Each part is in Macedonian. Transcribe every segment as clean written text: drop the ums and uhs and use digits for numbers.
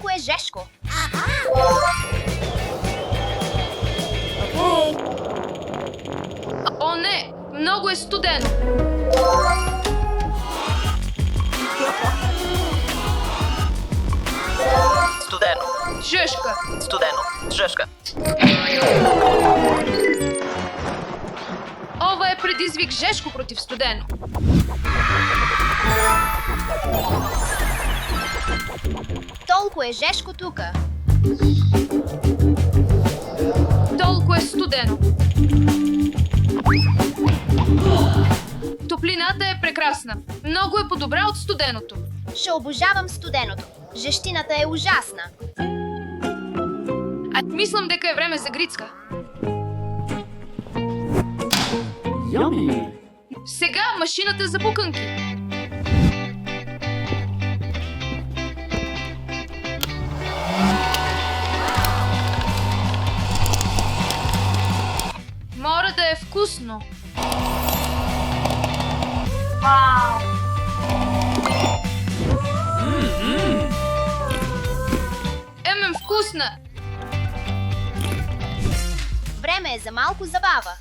Толкова е жешко. Окей. О, не! Много е студено! Студено. Жешка! Студено. Жешка. Ова е предизвик жешко против студено. Толкова е жешко тука. Толкова е студено. Топлината е прекрасна. Много е по-добра от студеното. Ще обожавам студеното. Жещината е ужасна. А мислам дека е време за грицка. Yummy. Сега машината за пуканки. Мора да е вкусно. Вкусна. Време е за малко забава.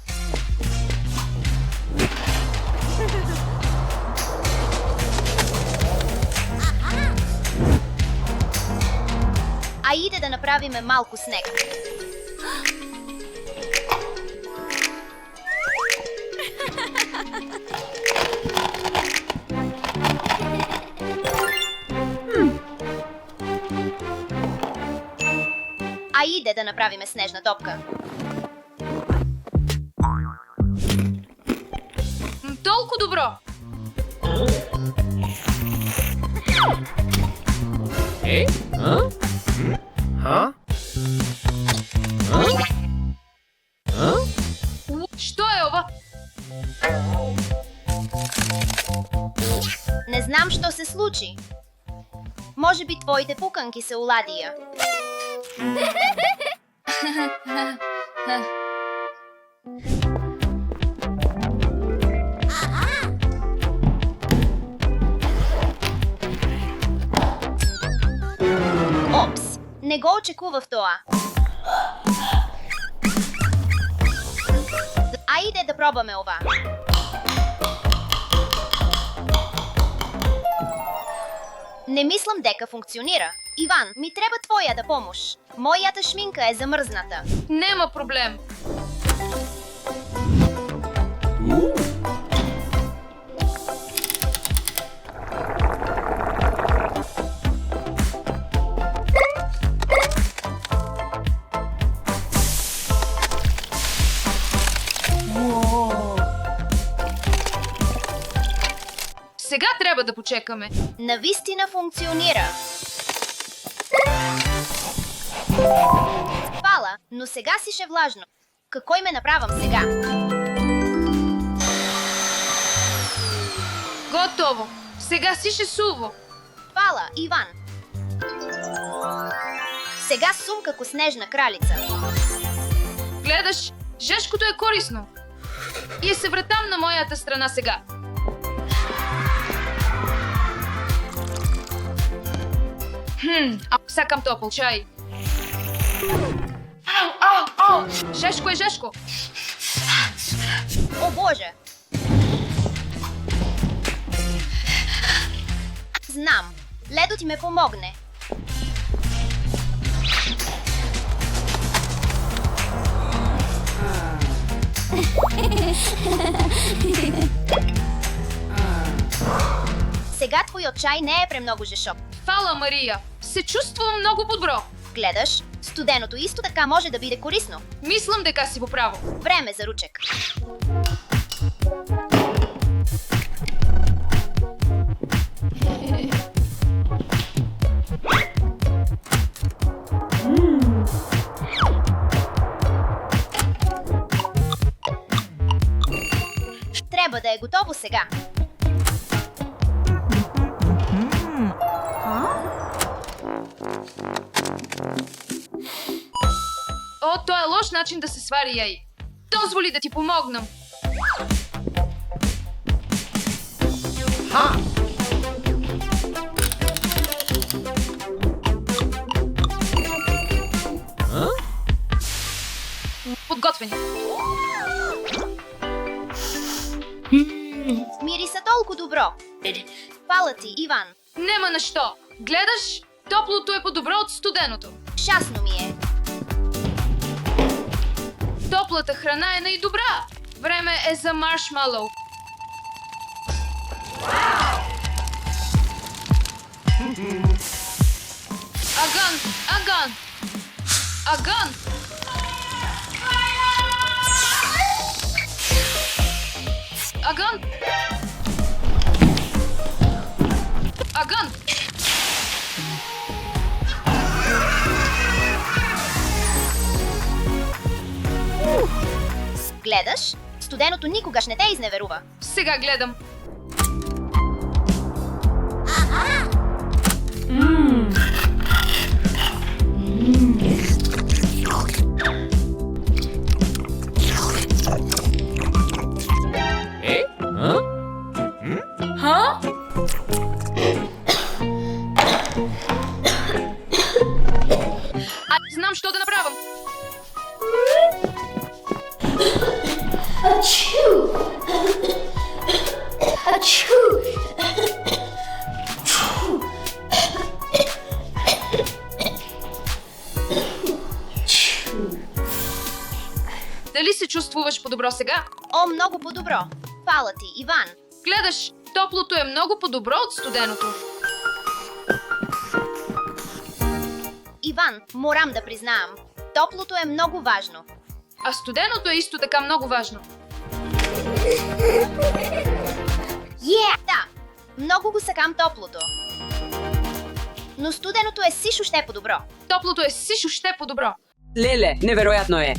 Айде да направиме малко снег. Айде да направиме снежна топка. Толкова добро. Що е ова? Не знам, що се случи. Може би твоите пуканки са оладия. Опс, не го очекувах това. Айде да пробваме ова. Не мислам дека функционира. Иван, ми трябва твоята помощ. Моята шминка е замръзната. Нема проблем. Сега трябва да почекаме. Навистина функционира. Фала, но сега си ще влажно. Какво име направам сега? Готово. Сега си ще суво. Фала, Иван. Сега сум како снежна кралица. Гледаш, жешкото е корисно. И се вратам на моята страна сега. Сакам топъл чай. Жешко е жешко. О, Боже! Знам. Ледо ти ме помогне. Сега твоят чай не е премного жешок. Фала, Мария. Се чувствам много подбро. Гледаш, студеното исто така може да биде корисно. Мислам дека си по право. Време за ручек. Трябва да е готово сега. О, то е лош начин да се свари яй. Дозволи да ти помогнам. толку добро. Фала ти, Иван. Нема на што. Гледаш, топлото е подобро од студеното. Шасно ми е. Топлата храна е најдобра. Време е за маршмалоу. Аган, аган. Аган. Аган. Аган. Гледаш? Студеното никогаш не те изневерува. Сега гледам. Ха? Знам што да направам. Дали се чувствуваш подобро сега? О, многу подобро. Фала ти, Иван. Гледаш, топлото е многу подобро од студеното. Иван, морам да признаам. Топлото е многу важно. А студеното е исто така многу важно. Да, многу го сакам топлото. Но студеното е сиш уште подобро. Топлото е сиш уште подобро. Леле, неверојатно е.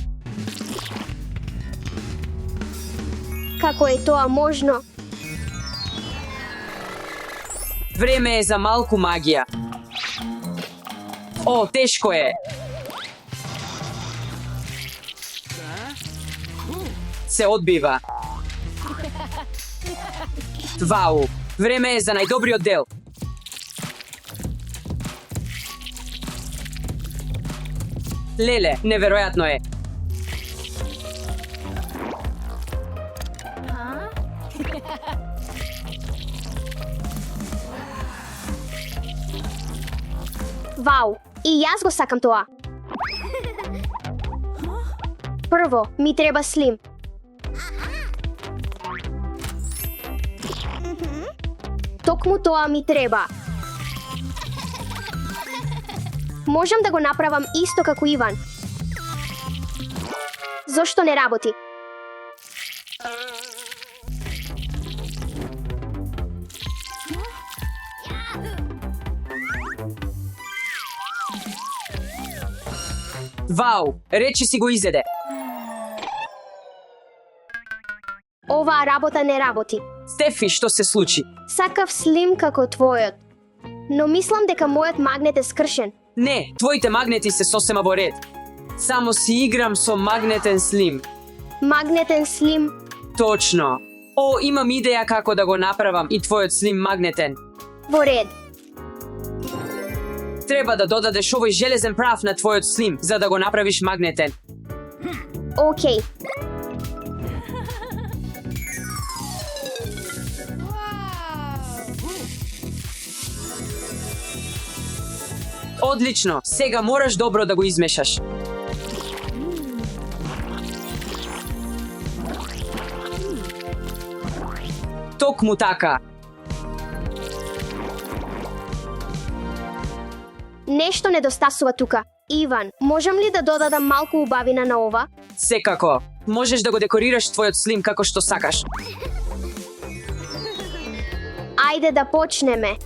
Како е тоа можно? Време е за малку магија. О, тешко е. Се одбива. Вау, време е за најдобриот дел. Леле, неверојатно е. Вау, и јас го сакам тоа. Прво, ми треба слим. Токму тоа ми треба. Можам да го направам исто како Иван. Зошто не работи? Вау, речи си го изеде. Оваа работа не работи. Стефи, што се случи? Сакав слим како твојот. Но мислам дека мојот магнет е скршен. Не, твоите магнети се сосема во ред. Само си играм со магнетен слим. Магнетен слим. Точно. О, имам идеја како да го направам и твојот слим магнетен. Во ред. Треба да додадеш овој железен прав на твојот слим, за да го направиш магнетен. Океј. Одлично, сега мораш добро да го измешаш. Токму така. Нешто недостасува тука. Иван, можам ли да додадам малку убавина на ова? Секако. Можеш да го декорираш твојот слим како што сакаш. Ајде да почнеме.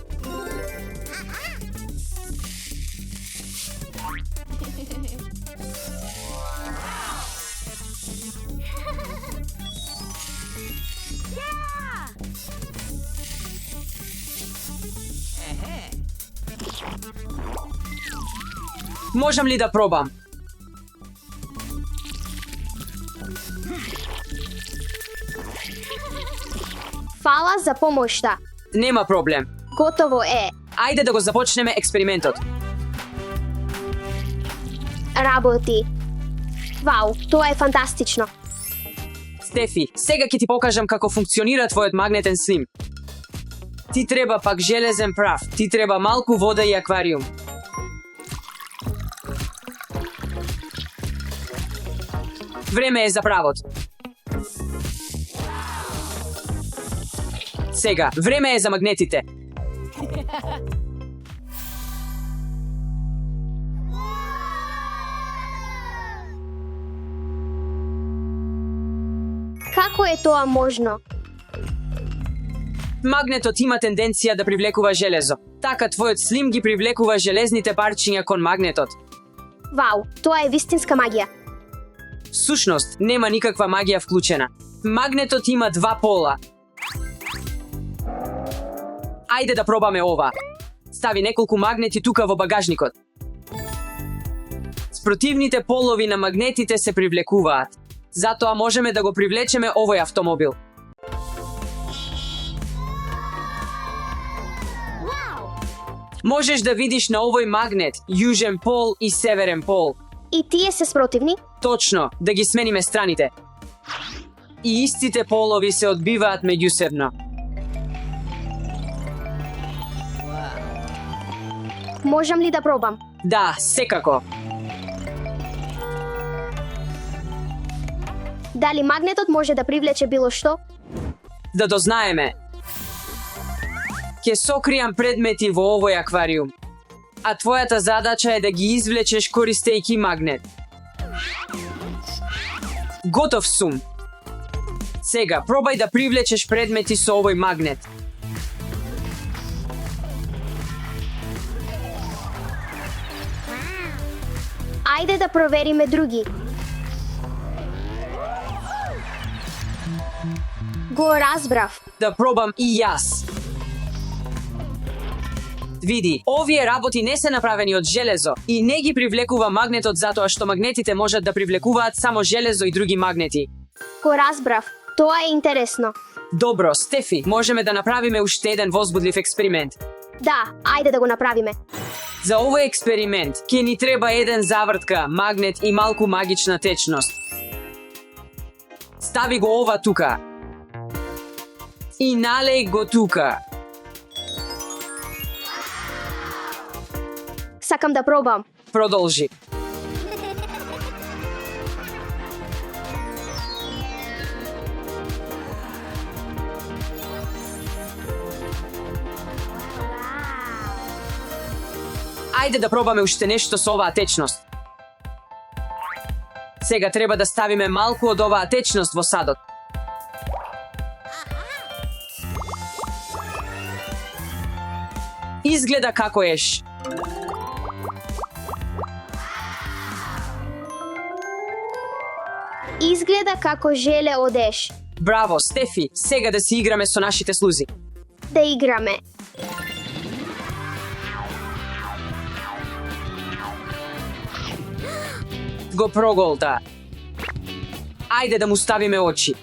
Можам ли да пробам? Фала за помошта. Нема проблем. Готово е. Ајде да го започнеме експериментот. Работи. Вау, тоа е фантастично. Стефи, сега ќе ти покажам како функционира твојот магнетен слим. Ти треба пак железен прав. Ти треба малку вода и аквариум. Време е за правот. Сега, време е за магнетите. Како е тоа можно? Магнетот има тенденција да привлекува железо. Така твојот слим ги привлекува железните парчиња кон магнетот. Вау, тоа е вистинска магија. Всушност, нема никаква магија вклучена. Магнетот има два пола. Ајде да пробаме ова. Стави неколку магнети тука во багажникот. Спротивните полови на магнетите се привлекуваат. Затоа можеме да го привлечеме овој автомобил. Можеш да видиш на овој магнет јужен пол и северен пол. И тие се спротивни? Точно, да ги смениме страните. И истите полови се одбиваат меѓусебно. Можам ли да пробам? Да, секако. Дали магнетот може да привлече било што? Да дознаеме. Ќе сокријам предмети во овој аквариум. А твојата задача е да ги извлечеш користејќи магнет. Готов сум. Сега, пробај да привлечеш предмети со овој магнет. Ајде да провериме други. Го разбрав. Да пробам и јас. Види, овие работи не се направени од железо и не ги привлекува магнетот затоа што магнетите можат да привлекуваат само железо и други магнети. Го разбрав. Тоа е интересно. Добро, Стефи, можеме да направиме уште еден возбудлив експеримент. Да, ајде да го направиме. За овој експеримент ќе ни треба еден завртка, магнет и малку магична течност. Стави го ова тука. И налеј го тука. Сакам да пробам. Продолжи. Ајде да пробаме уште нешто со оваа течност. Сега треба да ставиме малку од оваа течност во садот. Изгледа како еш. Изгледа како желе од еш. Браво, Стефи, сега да си играме со нашите слузи. Да играме. Го проголта. Ајде да му ставиме очи.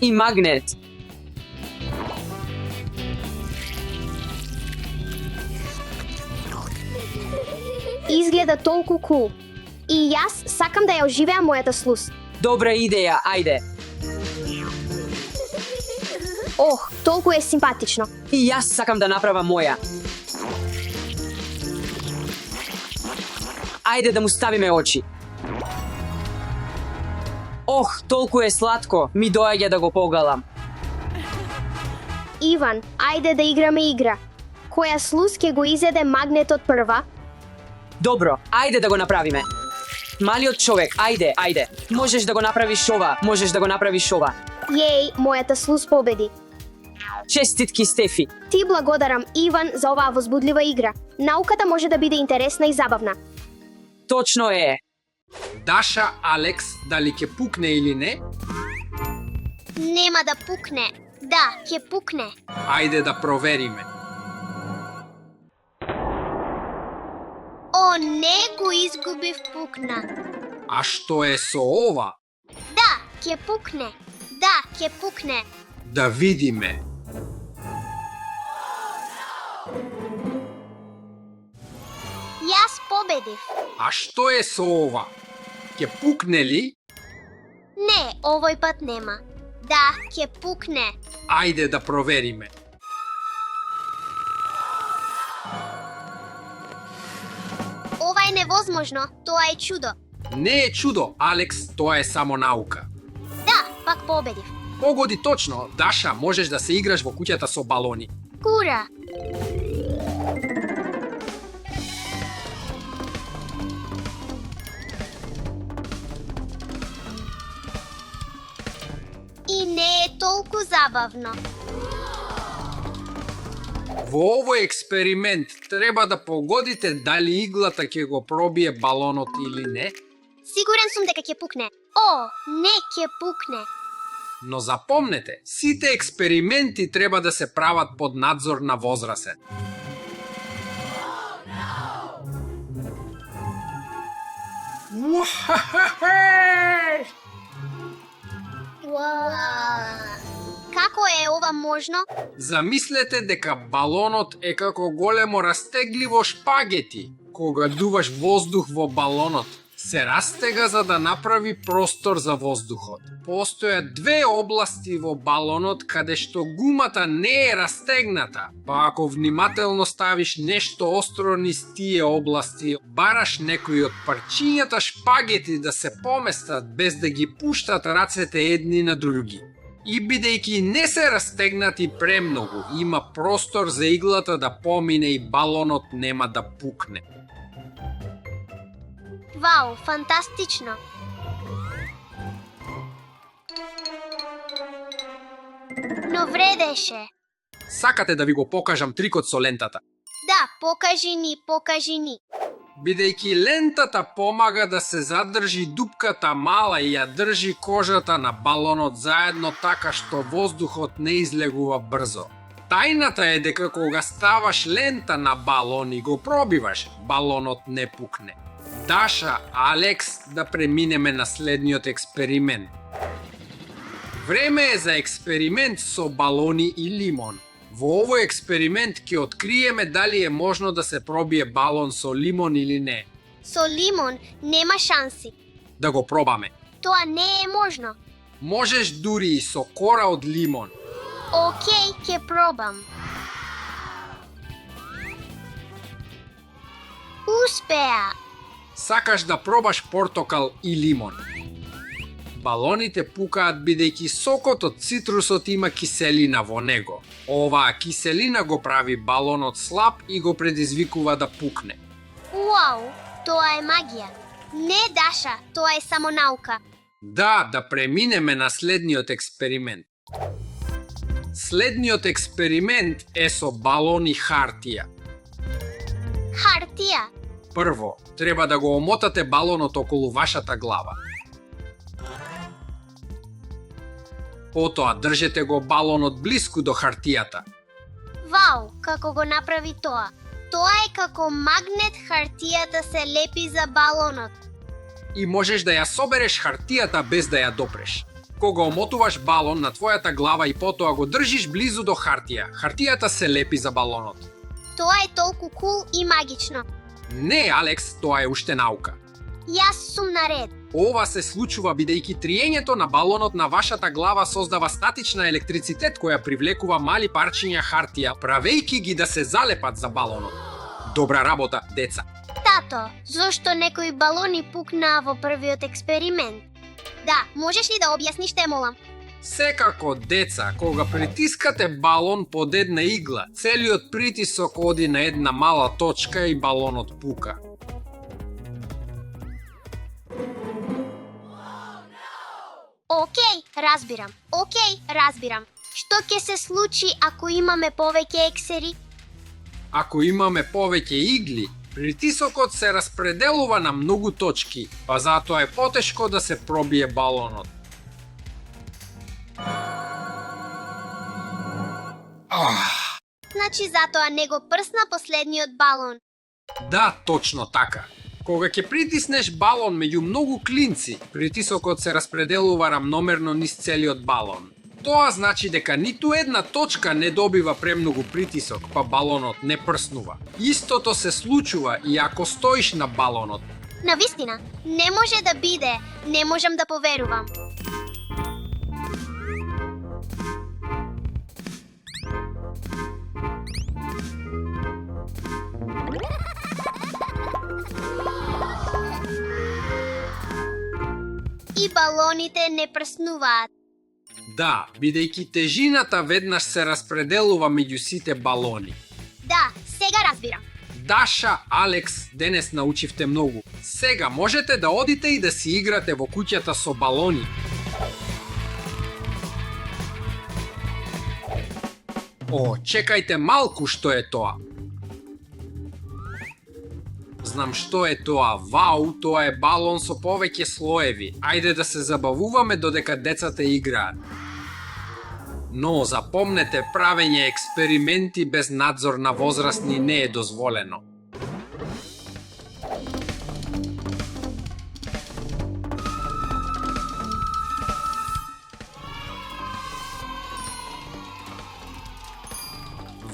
И магнет. Изгледа толку кул. И јас сакам да ја оживеам мојата слуз. Добра идеја, ајде. Ох, толку е симпатично. И јас сакам да направам моја. Ајде да му ставиме очи. Ох, толку е сладко, ми доаѓа да го погалам. Иван, ајде да играме игра. Која слуз ќе го изеде магнетот прва? Добро, ајде да го направиме. Малиот човек, ајде. Можеш да го направиш ова, можеш да го направиш ова. Јеј, мојата слуз победи. Честитки, Стефи. Ти благодарам, Иван, за оваа возбудлива игра. Науката може да биде интересна и забавна. Точно е. Даша, Алекс, дали ќе пукне или не? Нема да пукне. Да, ќе пукне. Ајде да провериме. О, не го изгубив пукна. А што е со ова? Да, ќе пукне. Да, ќе пукне. Да видиме. Јас победив. А што е со ова? Ќе пукне ли? Не, овој пат нема. Да, ќе пукне. Ајде да провериме. невозможно, тоа е чудо. Не е чудо, Алекс, тоа е само наука. Да, пак победив. Погоди точно, Даша, можеш да се играш во куќата со балони. Кура. И не е толку забавно. Во овој експеримент треба да погодите дали иглата ќе го пробие балонот или не, Сигурен сум дека ќе пукне. О, не ќе пукне. но запомнете, сите експерименти треба да се прават под надзор на возрасен. Како е ова можно? Замислете дека балонот е како големо растегливо шпагети. Кога дуваш воздух во балонот, се растега за да направи простор за воздухот. Постојат две области во балонот каде што гумата не е растегната, па ако внимателно ставиш нешто остро низ тие области, бараш некои од парчињата шпагети да се поместат без да ги пуштат рацете едни на други. И бидејќи не се растегнати премногу, има простор за иглата да помине и балонот нема да пукне. Вау, фантастично. Но вредеше. Сакате да ви го покажам трикот со лентата? Да, покажи ни. Бидејќи лентата помага да се задржи дупката мала и ја држи кожата на балонот заедно така што воздухот не излегува брзо. Тајната е дека кога ставаш лента на балон и го пробиваш, балонот не пукне. Даша, Алекс, да преминеме на следниот експеримент. Време е за експеримент со балони и лимон. Во овој експеримент ќе откриеме дали е можно да се пробие балон со лимон или не. Со лимон нема шанси. Да го пробаме. Тоа не е можно. Можеш дури и со кора од лимон. Океј, ќе пробам. Успеа. Сакаш да пробаш портокал и лимон. Балоните пукаат бидејќи сокот од цитрусот има киселина во него. Оваа киселина го прави балонот слаб и го предизвикува да пукне. Уау, тоа е магија. Не, Даша, тоа е само наука. Да преминеме на следниот експеримент. Следниот експеримент е со балони хартија. Хартија. Прво, треба да го омотате балонот околу вашата глава. Потоа држете го балонот блиску до хартијата. Вау, како го направи тоа? Тоа е како магнет, хартијата се лепи за балонот. И можеш да ја собереш хартијата без да ја допреш. Кога омотуваш балон на твојата глава и потоа го држиш близу до хартија, хартијата се лепи за балонот. Тоа е толку кул и магично. Не, Алекс, тоа е уште наука. Јас сум наред. Ова се случува бидејќи триењето на балонот на вашата глава создава статична електрицитет која привлекува мали парчиња хартија, правејќи ги да се залепат за балонот. Добра работа, деца. Тато, зошто некои балони пукнаа во првиот експеримент? Да, можеш ли да објасниш, те молам? Секако, деца, кога притискате балон под една игла, целиот притисок оди на една мала точка и балонот пука. Океј, разбирам. Што ќе се случи ако имаме повеќе ексери? Ако имаме повеќе игли, притисокот се распределува на многу точки, па затоа е потешко да се пробие балонот. Значи затоа не го прсна последниот балон. Да, точно така. Кога ќе притиснеш балон меѓу многу клинци, притисокот се распределува рамномерно низ целиот балон. Тоа значи дека ниту една точка не добива премногу притисок, па балонот не прснува. Истото се случува и ако стоиш на балонот. Навистина, не може да биде, не можам да поверувам. и балоните не прснуваат. Да, бидејќи тежината веднаш се распределува меѓу сите балони. Да, сега разбирам. Даша, Алекс, денес научивте многу. Сега можете да одите и да си играте во куќата со балони. О, чекајте малку, што е тоа? Знам што е тоа. Вау, тоа е балон со повеќе слоеви. Ајде да се забавуваме додека децата играат. Но запомнете, правење експерименти без надзор на возрастни не е дозволено.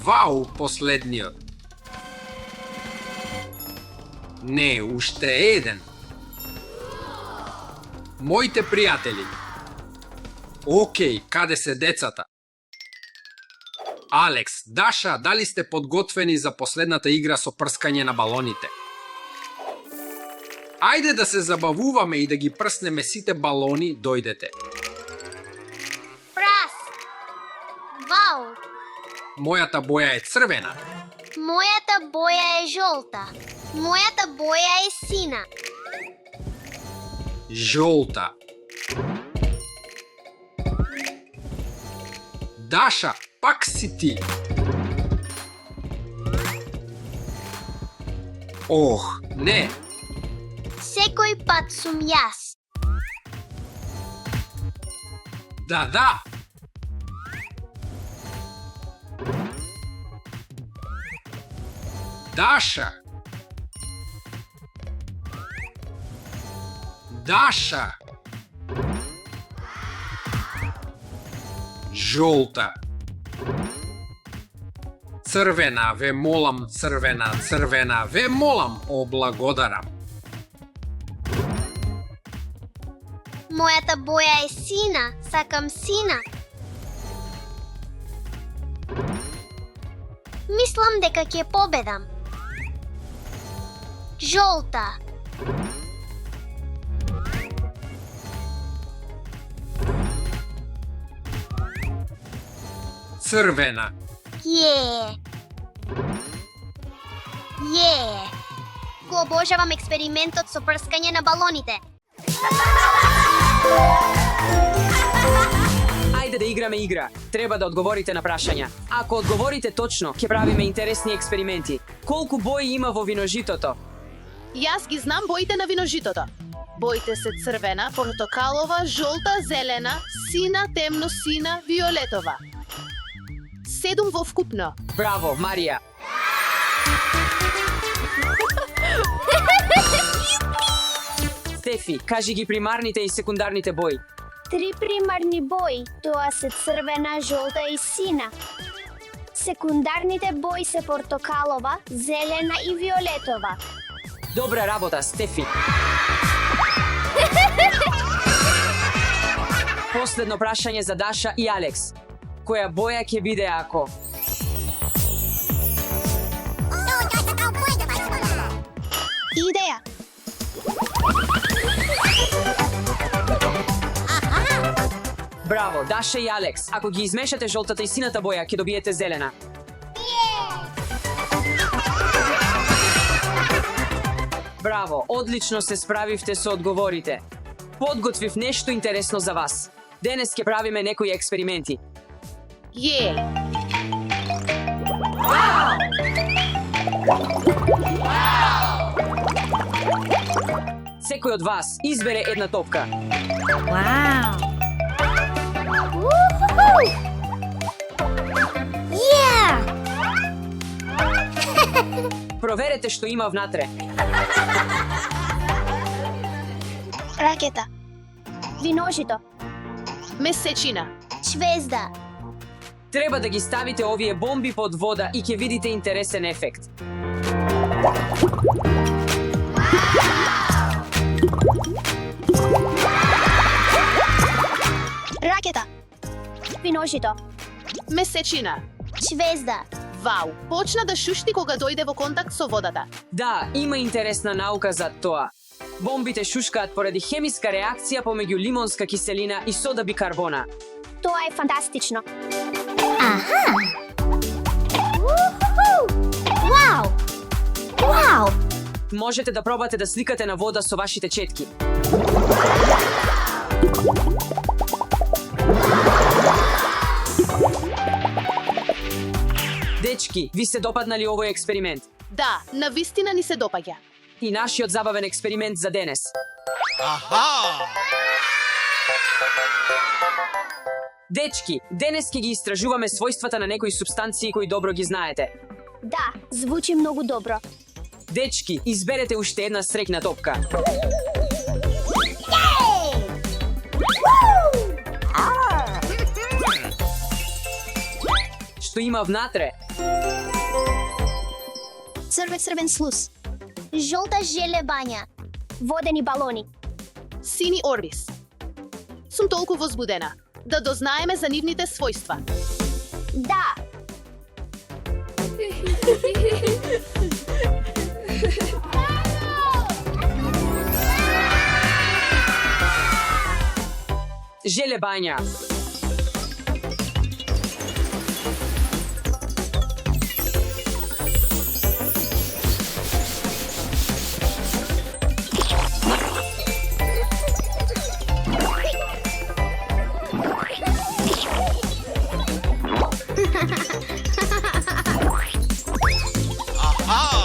Вау, последниот. Не, уште еден. Моите пријатели. Океј, каде се децата? Алекс, Даша, дали сте подготвени за последната игра со прскање на балоните? Ајде да се забавуваме и да ги прснеме сите балони, дојдете. Прас! Вау! Мојата боја е црвена. Мојата боја е жолта. Мојата боја е сина. Жолта. Даша, пак си ти. Ох, не. Секој пат сум јас. Да. Даша. Даша. Жолта. Црвена, ве молам, црвена, ве молам, облагодарам. Мојата боја е сина. Сакам сина. Мислам дека ќе победам. Жолта. Црвена. Го обожавам експериментот со прскање на балоните. Ајде да играме игра. Треба да одговорите на прашања. Ако одговорите точно, ќе правиме интересни експерименти. Колку бои има во виножитото? Јас ги знам боите на виножитото. Боите се црвена, портокалова, жолта, зелена, сина, темно сина, виолетова. 7 во вкупно. Браво, Марија. Стефи, кажи ги примарните и секундарните бои. 3 примарни бои. Тоа се црвена, жолта и сина. Секундарните бои се портокалова, зелена и виолетова. Добра работа, Стефи. Последно прашање за Даша и Алекс. Која боја ќе биде ако? Идеја. Браво, Даша и Алекс. Ако ги измешате жолтата и сината боја, ќе добиете зелена. Браво, одлично се справивте со одговорите. Подготвив нешто интересно за вас. Денес ќе правиме некои експерименти. Секој од вас избере една топка. Проверете што има внатре. Ракета. Виножито. Месечина. Звезда. Треба да ги ставите овие бомби под вода и ќе видите интересен ефект. Ракета. Виножито. Месечина. Звезда. Вау, почна да шушти кога дојде во контакт со водата. Да, има интересна наука за тоа. Бомбите шушкаат поради хемиска реакција помеѓу лимонска киселина и сода бикарбона. Тоа е фантастично. Вау! Вау! Можете да пробате да сликате на вода со вашите четки. Дечки, ви се допаднали овој експеримент? Да, навистина ни се допаѓа. И нашиот забавен експеримент за денес. Дечки, денес ќе ги истражуваме својствата на некои супстанции кои добро ги знаете. Да, звучи многу добро. Дечки, изберете уште една среќна топка. Што има внатре? Црвен слус. Жолта желебања. Водени балони. Сини орбис. Сум толку возбудена. Да дознаеме за нивните својства. Да, Желебања. вау!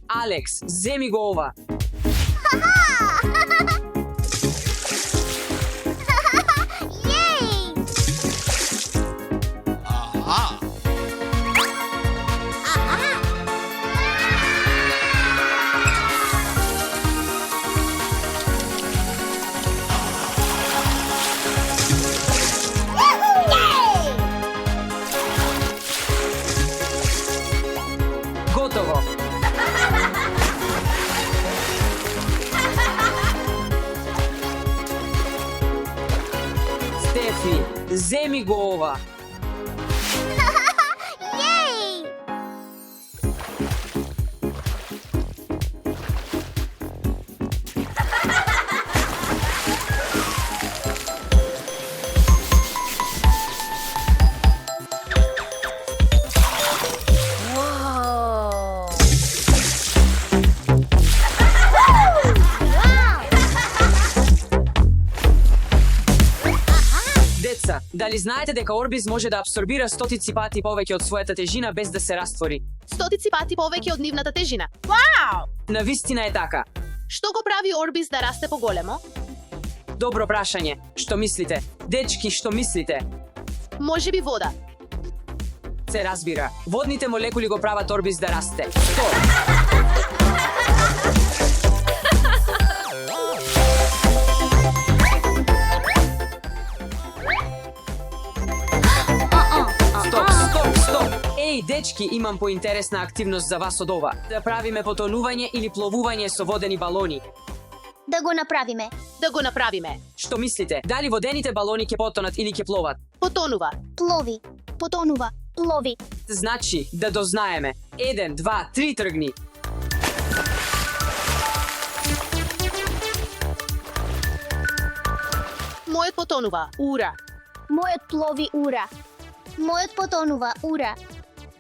Алекс, земи го ова. Готово. Стефи, земи го ова. Деца, дали знаете дека орбис може да абсорбира стотици пати повеќе од својата тежина без да се раствори? Стотици пати повеќе од нивната тежина. Навистина е така. Што го прави орбис да расте поголемо? Добро прашање. Што мислите? Дечки, што мислите? Можеби вода. Се разбира. Водните молекули го прават орбис да расте. Стоп! Стоп! Еј, дечки, имам поинтересна активност за вас од ова. Да правиме потонување или пловување со водени балони. Да го направиме. Да го направиме. Што мислите? Дали водените балони ќе потонат или ќе пловат? Потонува. Плови. Потонува. Плови. Значи, да дознаеме. 1, 2, 3 тргни. Мојот потонува. Ура. Мојот плови ура. Мојот потонува ура.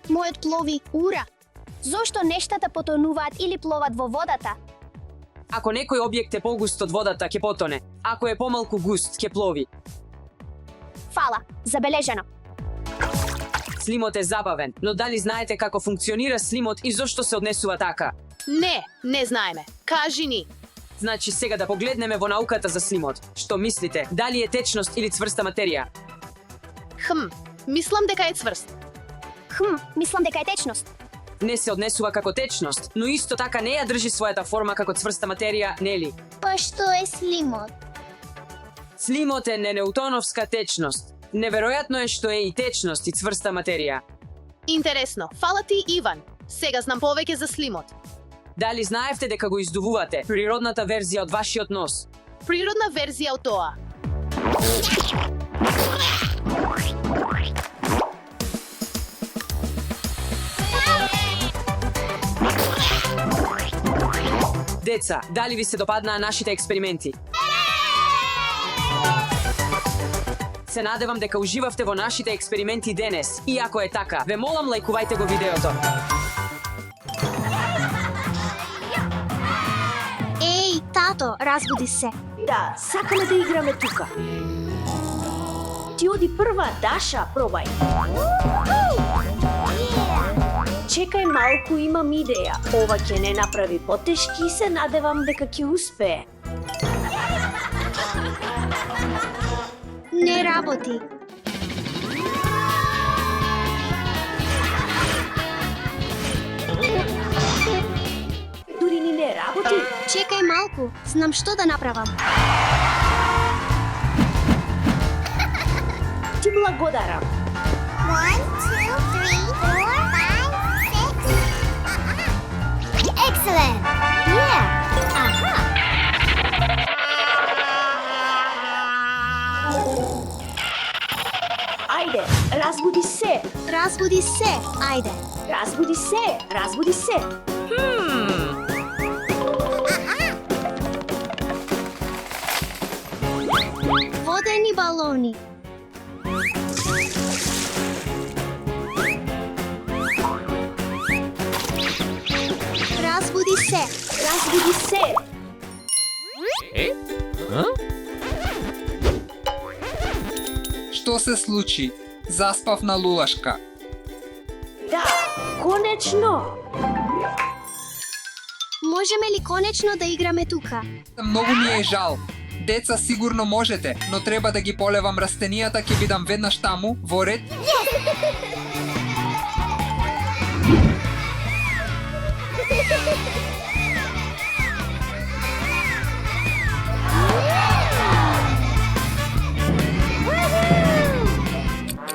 Мојот плови ура. Зошто нештата потонуваат или пловат во водата? Ако некој објект е погуст од водата, ќе потоне. Ако е помалку густ, ќе плови. Фала. Забележано. Слимот е забавен, но дали знаете како функционира слимот и зошто се однесува така? Не знаеме. Кажи ни. Значи сега да погледнеме во науката за слимот. Што мислите? Дали е течност или цврста материја? Мислам дека е цврст. Мислам дека е течност. Не се однесува како течност, но исто така не ја држи својата форма како цврста материја, нели? Па што е слимот? Слимот е ненеутоновска течност. Неверојатно е што е и течност и цврста материја. Интересно. Фала ти, Иван. Сега знам повеќе за слимот. Дали знаевте дека го издувувате, природната верзија од вашиот нос? Природна верзија од тоа. Деца, дали ви се допаднаа нашите експерименти? Се надевам дека уживавте во нашите експерименти денес. И ако е така, ве молам лајкувајте го видеото. Еј, тато, разбуди се. Да, сакаме да играме тука. Ти оди прва, Даша, пробај. Чекај малку, имам идеја. Ова ќе не направи потешки и се надевам дека ќе успее. Не работи. Дури ни не работи. Чекај малку, знам што да направам. Ти благодарам. 1, 2, 3, 4, 5, 6. Excellent. Yeah. Ајде, разбуди се. Разбуди се. Ајде. Разбуди се. Разбуди се. Водени балони. Разбуди се. Разбуди се. Што се случи? Заспав на лулашка. Да, конечно. Можеме ли конечно да играме тука? Многу ми е жал. Деца сигурно можете, но треба да ги полевам растенијата, ќе бидам веднаш таму, во ред.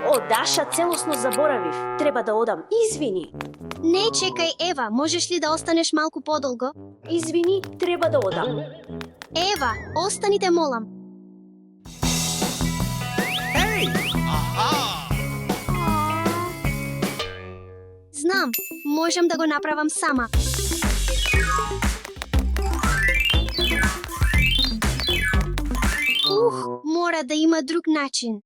О, Даша, целосно заборавив. Треба да одам. Извини. Не, чекај, Ева, можеш ли да останеш малку подолго? Извини, треба да одам. Ева, останите молам. Знам, можам да го направам сама. Мора да има друг начин.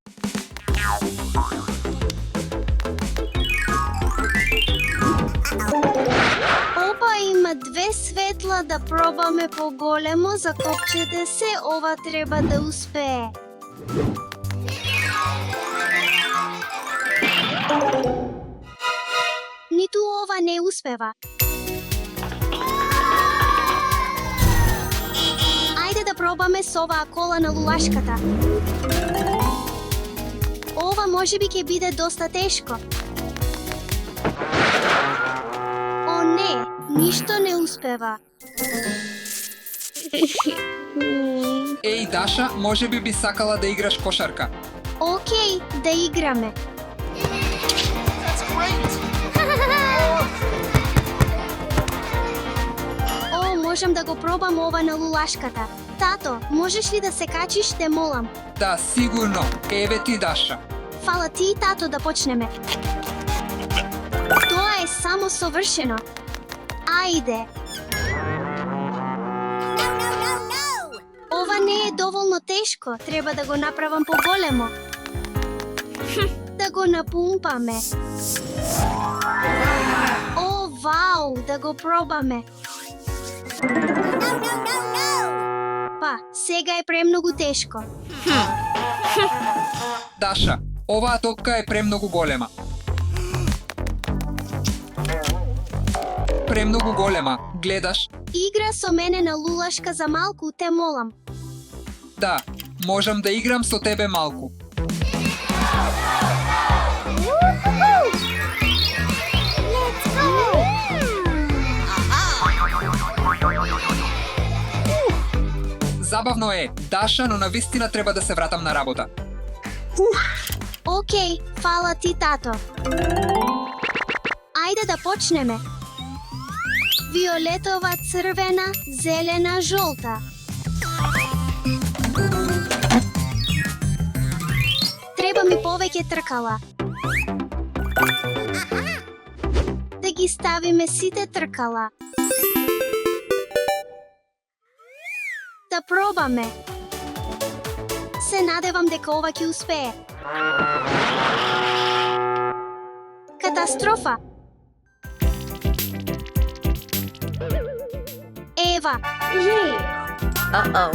Опа, има две светла, да пробаме по-големо, закопчете се, ова треба да успее. Ниту ова не успева. Ајде да пробаме со оваа кола на лулашката. Ова можеби ќе биде доста тешко. О не, ништо не успева. Еј, Даша, можеби би сакала да играш кошарка. Океј, да играме. О, можам да го пробам ова на лулашката. Тато, можеш ли да се качиш, те молам? Да, сигурно. Еве ти, Даша. Фала ти, тато, да почнеме. Тоа е само совршено. Ајде. Ова не е доволно тешко, треба да го направам поголемо. Да го напумпаме. О, вау, да го пробаме. Па, сега е премногу тешко. Даша, оваа топка е премногу голема. Премногу голема, гледаш? Игра со мене на лулашка за малку, те молам. Да, можам да играм со тебе малку. Забавно е, Даша, но навистина треба да се вратам на работа. Океј, фала ти, тато. Ајде да почнеме. Виолетова, црвена, зелена, жолта. Треба ми повеќе тркала. Да ги ставиме сите тркала. Да пробаме. Се надевам дека ова ќе успее. Катастрофа. Ева, Јеј, Uh-oh.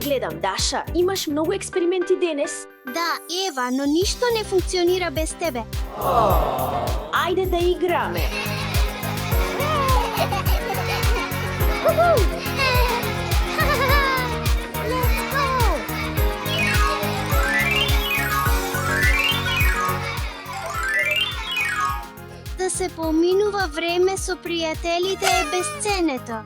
гледам, Даша, имаш многу експерименти денес. да, Ева, но ништо не функционира без тебе. Ајде да играме. Да се поминува време со пријателите е бесценето.